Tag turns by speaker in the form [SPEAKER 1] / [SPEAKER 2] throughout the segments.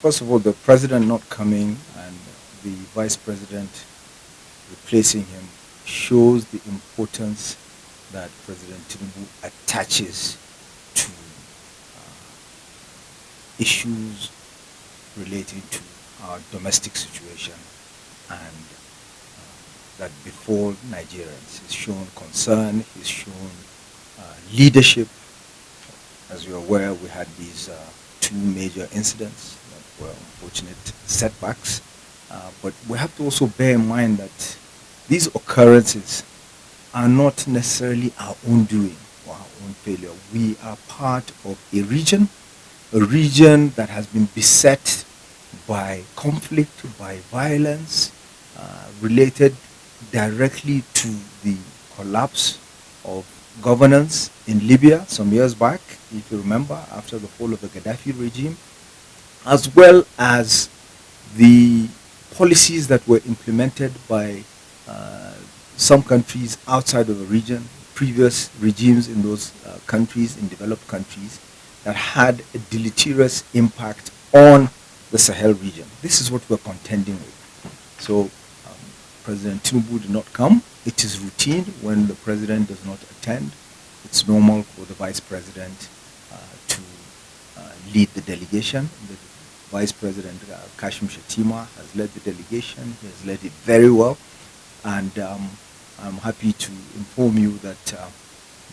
[SPEAKER 1] First of all, the president not coming and the vice president replacing him shows the importance that President Tinubu attaches to issues relating to our domestic situation and that before Nigerians. He's shown concern, he's shown leadership. As you're aware, we had these two major incidents that were unfortunate setbacks. But we have to also bear in mind that these occurrences are not necessarily our own doing or our own failure. We are part of a region that has been beset by conflict, by violence, related directly to the collapse of governance in Libya some years back, if you remember, after the fall of the Gaddafi regime, as well as the policies that were implemented by uh, some countries outside of the region, previous regimes in those countries, in developed countries, that had a deleterious impact on the Sahel region. This is what we're contending with. So President Tinubu did not come. It is routine when the president does not attend. It's normal for the vice president to lead the delegation. The vice president Kashim Shatima has led the delegation. He has led it very well, and I'm happy to inform you that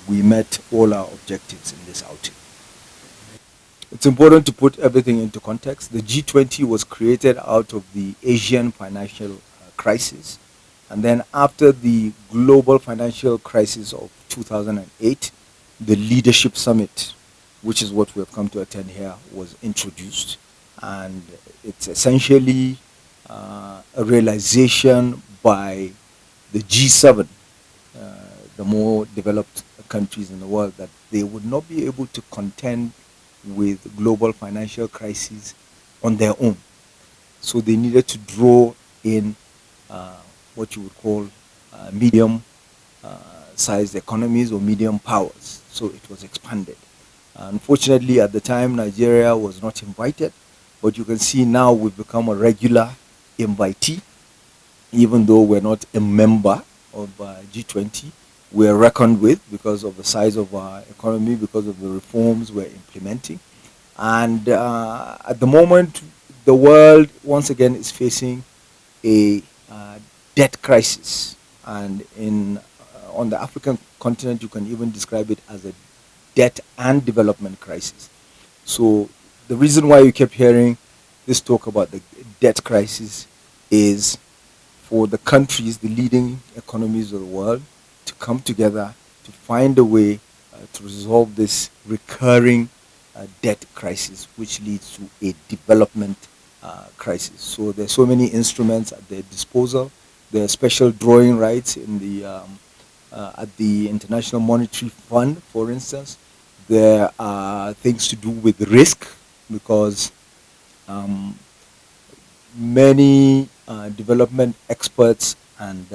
[SPEAKER 1] we met all our objectives in this outing. It's important to put everything into context. The G-20 was created out of the Asian financial crisis. And then after the global financial crisis of 2008, the leadership summit, which is what we have come to attend here, was introduced. And it's essentially a realization by the G7, the more developed countries in the world, that they would not be able to contend with global financial crises on their own. So they needed to draw in what you would call medium sized economies or medium powers. So it was expanded. Unfortunately, at the time, Nigeria was not invited, but you can see now we've become a regular invitee, even though we're not a member of G20. We're reckoned with because of the size of our economy, because of the reforms we're implementing. And at the moment, the world once again is facing a debt crisis. And on the African continent, you can even describe it as a debt and development crisis. So the reason why you kept hearing this talk about the debt crisis is for the countries, the leading economies of the world, to come together to find a way to resolve this recurring debt crisis, which leads to a development crisis. So there's so many instruments at their disposal. There are special drawing rights in the at the International Monetary Fund, for instance. There are things to do with risk because many development experts and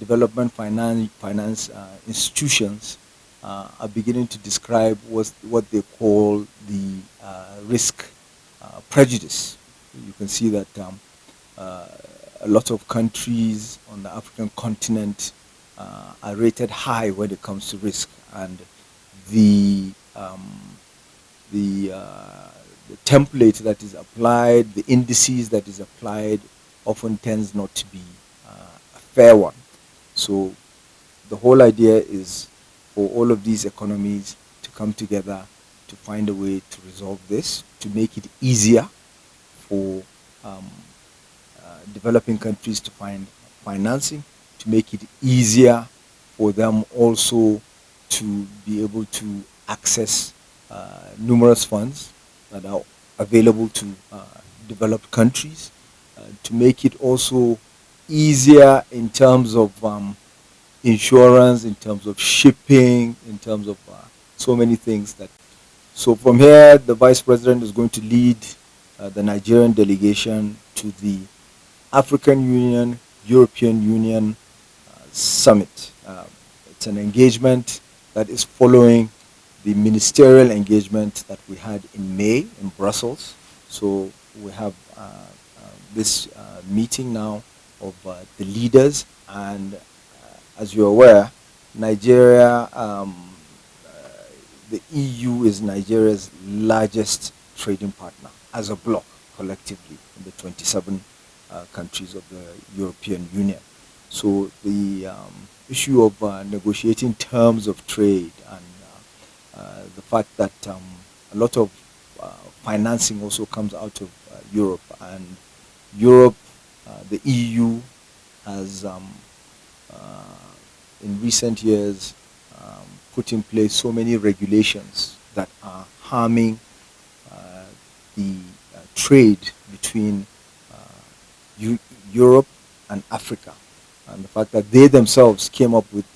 [SPEAKER 1] development finance institutions are beginning to describe what they call the risk prejudice. You can see that a lot of countries on the African continent are rated high when it comes to risk, and the the template that is applied, the indices that is applied, often tends not to be a fair one. So the whole idea is for all of these economies to come together to find a way to resolve this, to make it easier for developing countries to find financing, to make it easier for them also to be able to access numerous funds that are available to developed countries, to make it also easier in terms of insurance, in terms of shipping, in terms of so many things. That so from here, the vice president is going to lead the Nigerian delegation to the African Union, European Union summit. It's an engagement that is following the ministerial engagement that we had in May in Brussels. So we have this meeting now of the leaders, and as you're aware, Nigeria, the EU is Nigeria's largest trading partner as a bloc collectively in the 27 countries of the European Union. So the issue of negotiating terms of trade and the fact that a lot of financing also comes out of Europe, and Europe, the EU has uh, in recent years put in place so many regulations that are harming uh, the trade between uh, Europe and Africa, and the fact that they themselves came up with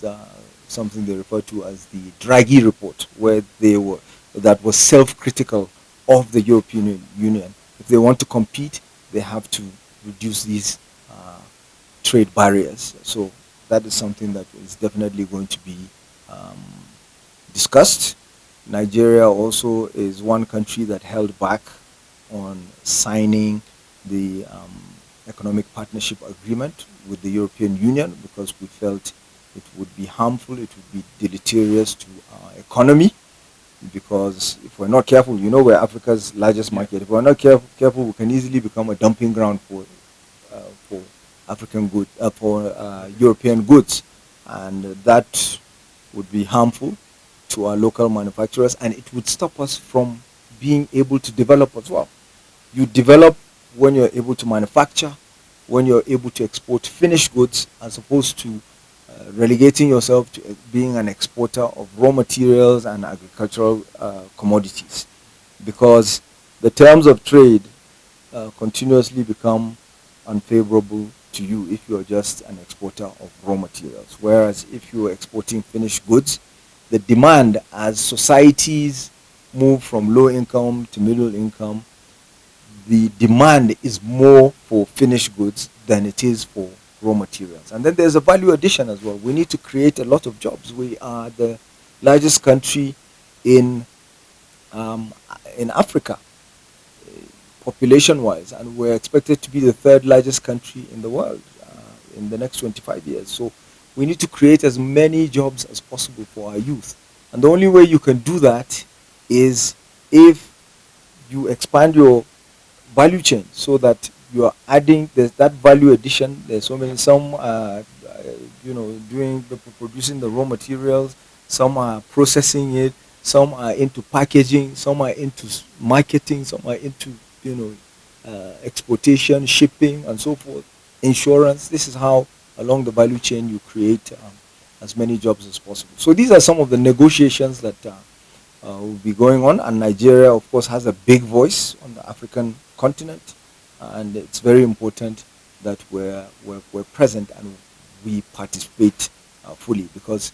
[SPEAKER 1] something they refer to as the Draghi report, where they were that was self-critical of the European Union. If they want to compete, they have to reduce these trade barriers. So that is something that is definitely going to be um, discussed. Nigeria also is one country that held back on signing the economic partnership agreement with the European Union because we felt it would be harmful, it would be deleterious to our economy. Because if we're not careful, you know, we're Africa's largest market. If we're not careful, we can easily become a dumping ground for African goods, for European goods, and that would be harmful to our local manufacturers, and it would stop us from being able to develop as well. You develop when you're able to manufacture, when you're able to export finished goods, as opposed to relegating yourself to being an exporter of raw materials and agricultural commodities, because the terms of trade continuously become unfavorable to you if you're just an exporter of raw materials. Whereas if you're exporting finished goods, the demand as societies move from low income to middle income, the demand is more for finished goods than it is for raw materials. And then there's a value addition as well. We need to create a lot of jobs. We are the largest country in um, in Africa, population-wise, and we're expected to be the third largest country in the world in the next 25 years. So we need to create as many jobs as possible for our youth. And the only way you can do that is if you expand your value chain, so that you are adding there's that value addition. There's so many, some you know, doing the producing the raw materials, some are processing it, some are into packaging, some are into marketing, some are into, you know, exportation, shipping, and so forth, insurance. This is how along the value chain you create as many jobs as possible. So these are some of the negotiations that will be going on, and Nigeria, of course, has a big voice on the African continent, and it's very important that we're present and we participate fully, because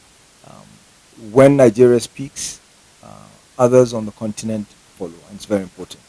[SPEAKER 1] when Nigeria speaks, others on the continent follow, and it's very important.